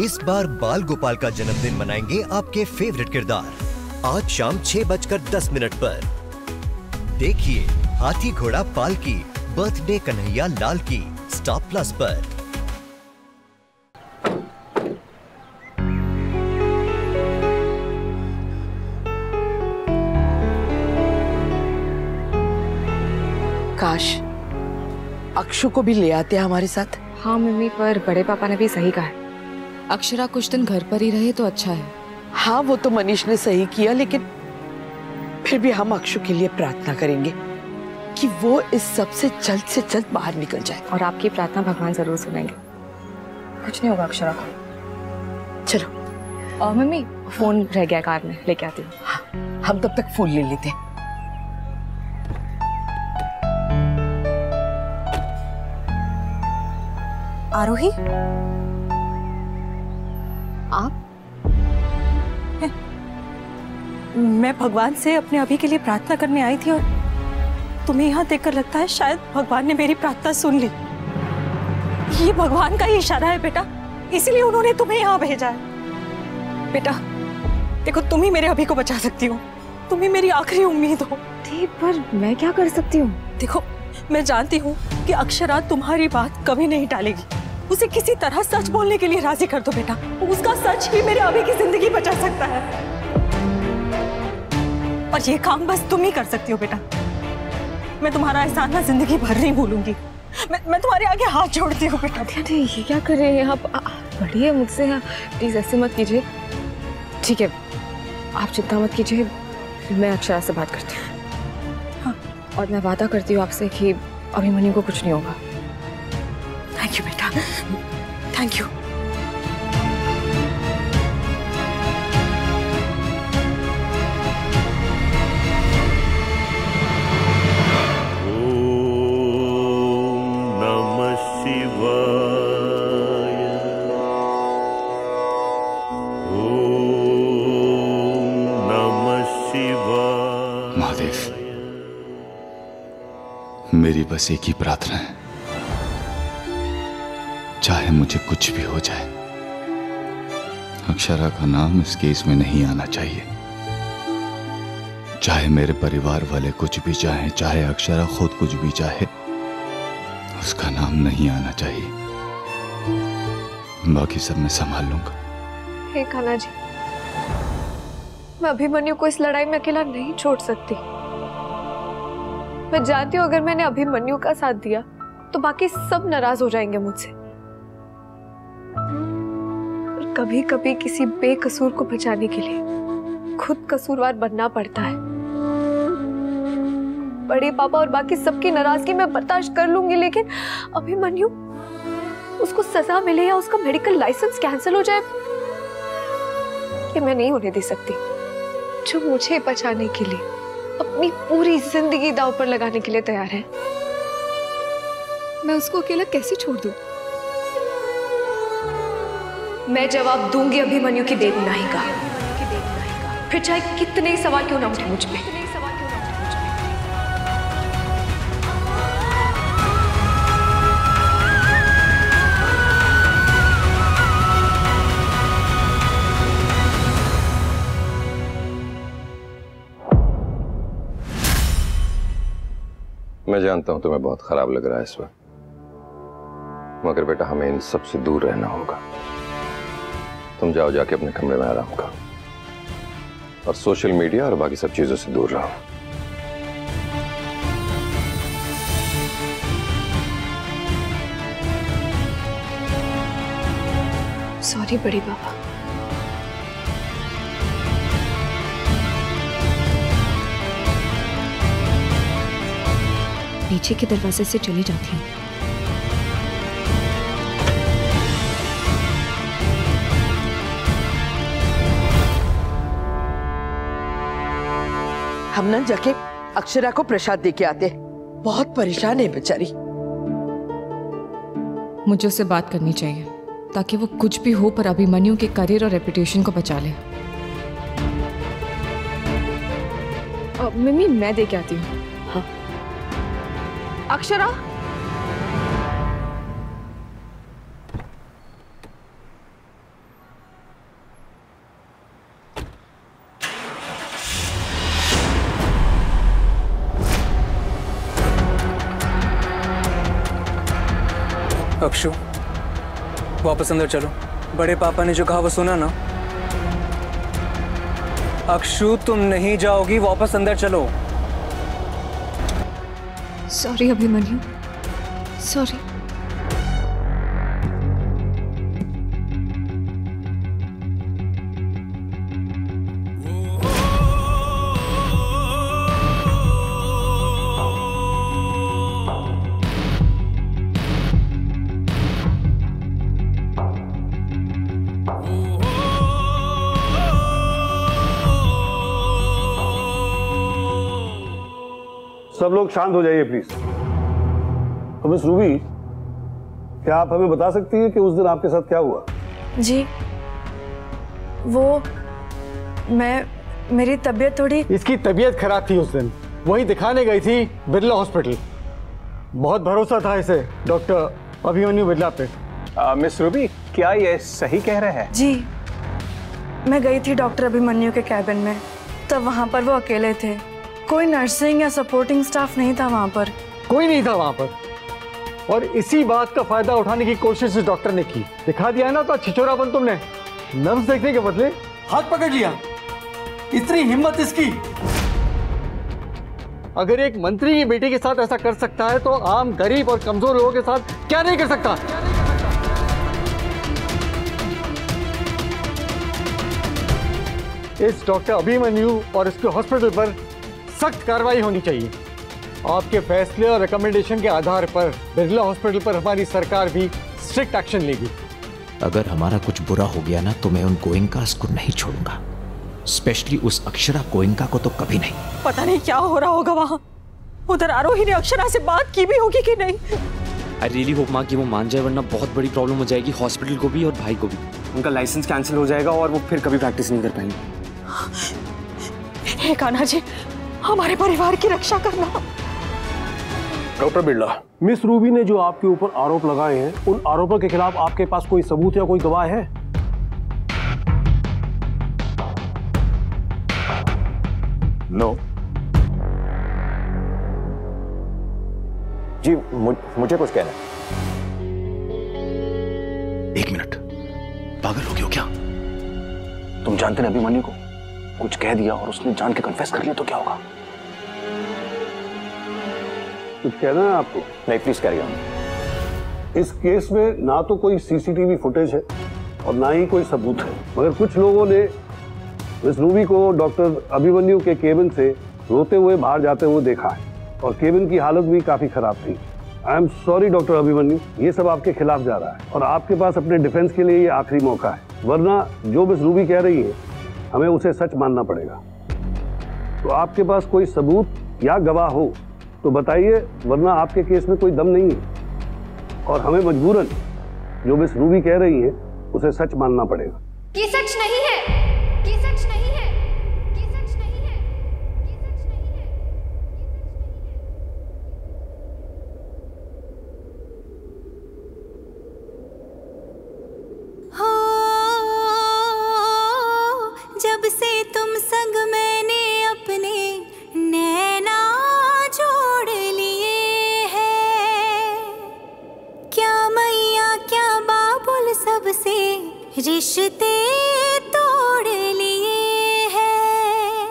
इस बार बाल गोपाल का जन्मदिन मनाएंगे आपके फेवरेट किरदार। आज शाम 6:10 पर देखिए हाथी घोड़ा पाल की बर्थडे कन्हैया लाल की स्टार प्लस पर। काश अक्षु को भी ले आते हमारे साथ। हाँ मम्मी, पर बड़े पापा ने भी सही कहा है, अक्षरा कुछ दिन घर पर ही रहे तो अच्छा है। हाँ वो तो मनीष ने सही किया, लेकिन फिर भी हम अक्षु के लिए प्रार्थना करेंगे कि वो इस सब से जल्द बाहर निकल जाए। और आपकी प्रार्थना भगवान जरूर सुनेंगे, कुछ नहीं होगा अक्षरा को। चलो। और मम्मी फोन रह गया कार में, लेके आती हूँ। हाँ, हम तब तक फूल ले लेते हैं। आरोही, आप? मैं भगवान से अपने अभी के लिए प्रार्थना करने आई थी और तुम्हें यहाँ देखकर लगता है शायद भगवान ने मेरी प्रार्थना सुन ली। ये भगवान का ही इशारा है बेटा, इसीलिए उन्होंने तुम्हें यहाँ भेजा है। बेटा देखो, तुम ही मेरे अभी को बचा सकती हो, तुम ही मेरी आखिरी उम्मीद हो। पर मैं क्या कर सकती हूँ? देखो मैं जानती हूँ कि अक्षरा तुम्हारी बात कभी नहीं टालेगी, उसे किसी तरह सच बोलने के लिए राजी कर दो बेटा, उसका सच ही मेरे अभी की जिंदगी बचा सकता है। और ये काम बस तुम ही कर सकती हो बेटा। मैं तुम्हारा एहसान ना जिंदगी भर नहीं भूलूंगी। मैं तुम्हारे आगे हाथ जोड़ती हूँ बेटा। ये क्या कर रहे हैं आप? बढ़िए मुझसे, प्लीज ऐसे मत कीजिए। ठीक है, आप चिंता मत कीजिए, मैं अक्षरा से बात करती हूँ। हाँ, और मैं वादा करती हूँ आपसे कि अभिमन्यु को कुछ नहीं होगा। थैंक यू बेटा, थैंक यू। महादेव, मेरी बस एक ही प्रार्थना है, चाहे मुझे कुछ भी हो जाए, अक्षरा का नाम इस केस में नहीं आना चाहिए। चाहे मेरे परिवार वाले कुछ भी चाहें, चाहे अक्षरा खुद कुछ भी चाहे, उसका नाम नहीं आना चाहिए। बाकी सब मैं संभाल लूंगा। हे कान्हा जी, मैं अभिमन्यु को इस लड़ाई में अकेला नहीं छोड़ सकती। मैं जानती हूँ अगर मैंने अभिमन्यु का साथ दिया तो बाकी सब नाराज हो जाएंगे मुझसे। पर कभी कभी किसी बेकसूर को बचाने के लिए खुद कसूरवार बनना पड़ता है। बड़े पापा और बाकी सबकी नाराजगी मैं बर्दाश्त कर लूंगी, लेकिन अभिमन्यु, उसको सजा मिले या उसका मेडिकल लाइसेंस कैंसिल हो जाए, ये मैं नहीं होने दे सकती। जो मुझे बचाने के लिए अपनी पूरी जिंदगी दांव पर लगाने के लिए तैयार है, मैं उसको अकेला कैसे छोड़ दूं? मैं जवाब दूंगी अभिमन्यु की बेगुनाही का, फिर चाहे कितने सवाल क्यों ना उठे मुझ पे। मैं जानता हूं तुम्हें बहुत खराब लग रहा है इस वक्त, मगर बेटा हमें इन सब से दूर रहना होगा। तुम जाओ, जाके अपने कमरे में आराम करो और सोशल मीडिया और बाकी सब चीजों से दूर रहो। सॉरी बड़ी पापा। पीछे के दरवाजे से चली जाती हूँ। हम ना जाके अक्षरा को प्रसाद देके आते, बहुत परेशान है बेचारी। मुझे उससे बात करनी चाहिए ताकि वो कुछ भी हो पर अभिमन्यु के करियर और रेपुटेशन को बचा ले। मम्मी मैं देके आती हूँ। हाँ अक्षरा, अक्षु, वापस अंदर चलो। बड़े पापा ने जो कहा वो सुना ना? अक्षु, तुम नहीं जाओगी, वापस अंदर चलो। Sorry Abhimanyu, sorry. सब लोग शांत हो जाइए प्लीज। तो मिस रूबी, क्या आप हमें बता सकती हैं कि उस दिन आपके साथ क्या हुआ? जी, वो मेरी तबीयत थोड़ी। इसकी तबीयत खराब थी उस दिन, वही दिखाने गई थी बिरला हॉस्पिटल। बहुत भरोसा था इसे डॉक्टर अभिमन्यु बिरला पे। मिस रूबी, क्या ये सही कह रहे हैं? जी, मैं गई थी डॉक्टर अभिमन्यु के कैबिन में, तब वहाँ पर वो अकेले थे। कोई नर्सिंग या सपोर्टिंग स्टाफ नहीं था वहाँ पर। कोई नहीं था वहाँ पर, और इसी बात का फायदा उठाने की कोशिश इस डॉक्टर ने की। दिखा दिया ना तो छिचोरापन तुमने। नर्व्स देखने के बदले हाथ पकड़ लिया। इतनी हिम्मत इसकी। अगर एक मंत्री की बेटी के साथ ऐसा कर सकता है तो आम गरीब और कमजोर लोगों के साथ क्या नहीं कर सकता? इस डॉक्टर अभिमन्यु और इसके हॉस्पिटल पर सख्त कार्रवाई होनी चाहिए। आपके फैसले और रिकमेंडेशन के आधार पर बिरला हॉस्पिटल पर हमारी सरकार भी स्ट्रिक्ट एक्शन लेगी। अगर हमारा कुछ बुरा हो गया ना तो मैं उन गोयंकास को नहीं छोड़ूंगा, स्पेशली उस अक्षरा गोयंका को तो कभी नहीं। पता नहीं क्या हो रहा होगा वहाँ। उधर आरोही ने अक्षरा से बात की भी होगी कि नहीं। आई रियली होप माँ कि वो मान जाए, वरना बहुत बड़ी प्रॉब्लम हो जाएगी हॉस्पिटल को भी और भाई को भी। उनका लाइसेंस कैंसिल हो जाएगा और वो फिर कभी प्रैक्टिस नहीं कर पाएंगे। हे कान्हा जी, हमारे परिवार की रक्षा करना। डॉक्टर बिरला, मिस रूबी ने जो आपके ऊपर आरोप लगाए हैं, उन आरोपों के खिलाफ आपके पास कोई सबूत या कोई गवाह है? नो। जी, मुझे कुछ कहना है। एक मिनट, पागल हो गए हो क्या? तुम जानते ना अभिमन्यु को, कुछ कह दिया और उसने जान के कन्फेस कर लिया तो क्या होगा? कुछ कहना है आपको? नहीं, प्लीज कैरी ऑन। इस केस में ना तो कोई सीसीटीवी फुटेज है और ना ही कोई सबूत है, मगर कुछ लोगों ने मिस रूबी को डॉक्टर अभिमन्यु के केबिन से रोते हुए बाहर जाते हुए देखा है और केबिन की हालत भी काफी खराब थी। I am sorry doctor Abhimanyu, ये सब आपके खिलाफ जा रहा है और आपके पास अपने डिफेंस के लिए ये आखिरी मौका है, वरना जो मिस रूबी कह रही है हमें उसे सच मानना पड़ेगा। तो आपके पास कोई सबूत या गवाह हो तो बताइए, वरना आपके केस में कोई दम नहीं है और हमें मजबूरन जो मिस रूबी कह रही है उसे सच मानना पड़ेगा। ये सच नहीं है, ये सच नहीं है, ये सच नहीं है, ये सच नहीं है। हो जब से तुम संग मैंने अपने नैना जोड़ लिए हैं, क्या मैया क्या बाबुल सबसे रिश्ते तोड़ लिए हैं।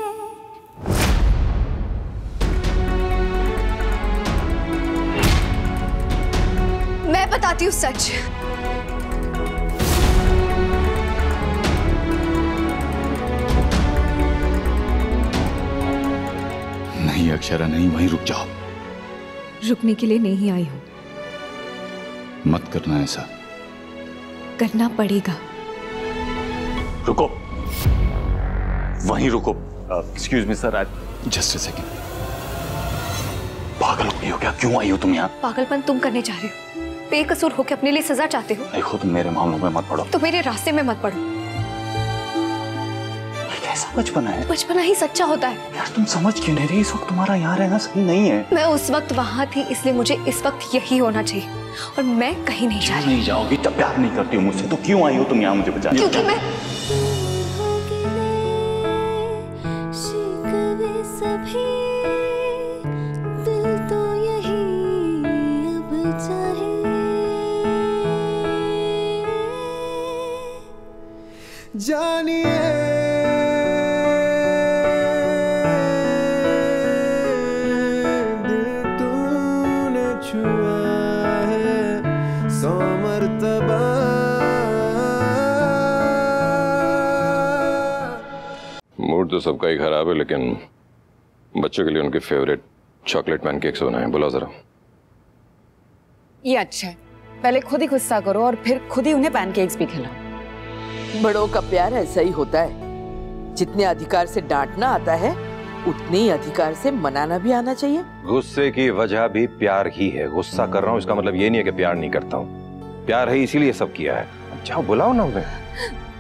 मैं बताती हूँ सच। नहीं अक्षरा, नहीं, वहीं रुक जाओ। रुकने के लिए नहीं आई हूँ। मत करना ऐसा। करना पड़ेगा। रुको, वहीं रुको। Excuse me sir, just a second. पागल हो गई हो क्या? क्यों आई हो तुम यहाँ? पागलपन तुम करने जा रहे हो, बेकसूर होकर अपने लिए सजा चाहते हो। देखो, तुम मेरे मामलों में मत पड़ो। तो मेरे रास्ते में मत पड़ो। कैसा बचपना है? बचपना ही सच्चा होता है। यार तुम समझ क्यों नहीं रही? इस वक्त तुम्हारा यहाँ रहना सही नहीं है। मैं उस वक्त वहाँ थी, इसलिए मुझे इस वक्त यही होना चाहिए और मैं कहीं नहीं जा रही। नहीं जाओगी? तब प्यार नहीं करती हो मुझसे तो क्यों आई हो तुम यहाँ मुझे बचाने? क्योंकि मैं सभी दिल तो यही अब चाहे। जानिए दिल तूने छुआ है 100 मर्तबा। मूड तो सबका ही खराब है, लेकिन बच्चों के लिए उनके फेवरेट चॉकलेट पैनकेक्स बनाए। बुलाओ जरा। ये अच्छा है, पहले खुद ही गुस्सा करो और फिर खुद ही उन्हें पैनकेक्स भी खिलाओ। बड़ों का प्यार ऐसा ही होता है, जितने अधिकार से डांटना आता है उतने ही अधिकार से मनाना भी आना चाहिए। गुस्से की वजह भी प्यार ही है। गुस्सा कर रहा हूँ इसका मतलब ये नहीं है कि प्यार नहीं करता हूँ। प्यार है इसीलिए सब किया है। जाओ बुलाओ ना उन्हें।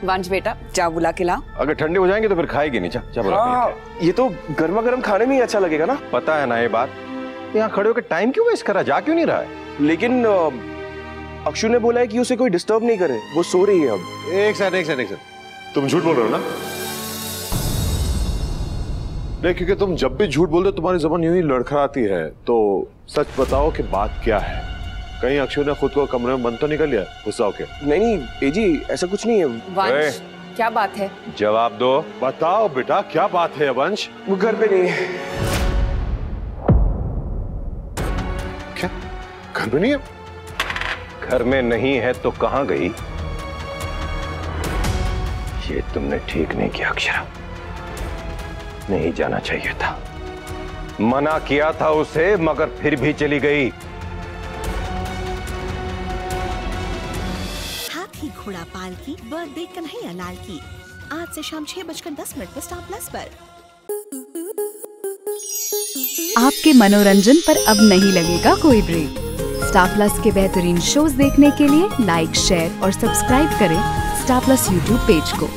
वंश बेटा जाओ बुला के लाओ। अगर ठंडे हो जाएंगे तो फिर खाएगी नहीं। जा बुला के लेके। ये तो गर्मा गर्म खाने में ही अच्छा लगेगा ना। पता है ना ये बात। यहाँ खड़े होकर टाइम क्यों वेस्ट कर रहा? जा क्यों नहीं रहा है? लेकिन अक्षु ने बोला है कि उसे कोई डिस्टर्ब नहीं करे, वो सो रही है अब। एक सेकंड तुम झूठ बोल रहे हो ना? नहीं, क्योंकि तुम जब भी झूठ बोलते हो तुम्हारी जुबान यूं ही लड़खड़ाती है। तो सच बताओ कि बात क्या है। कहीं अक्षु ने खुद को कमरे में बंद तो नहीं कर लिया गुस्सा होके? नहीं एजी, ऐसा कुछ नहीं है। वंश क्या बात है? जवाब दो। बताओ बेटा क्या बात है वंश? वो घर पे नहीं है। क्या घर में नहीं है? घर में नहीं है तो कहां गई? ये तुमने ठीक नहीं किया अक्षरा, नहीं जाना चाहिए था। मना किया था उसे मगर फिर भी चली गई। हाथी घोड़ा पाल की बर्थडे कन्हैया लाल की आज से शाम 6:10 पर स्टार प्लस पर। आपके मनोरंजन पर अब नहीं लगेगा कोई ब्रेक। स्टार प्लस के बेहतरीन शोज देखने के लिए लाइक, शेयर और सब्सक्राइब करें स्टार प्लस यूट्यूब पेज को।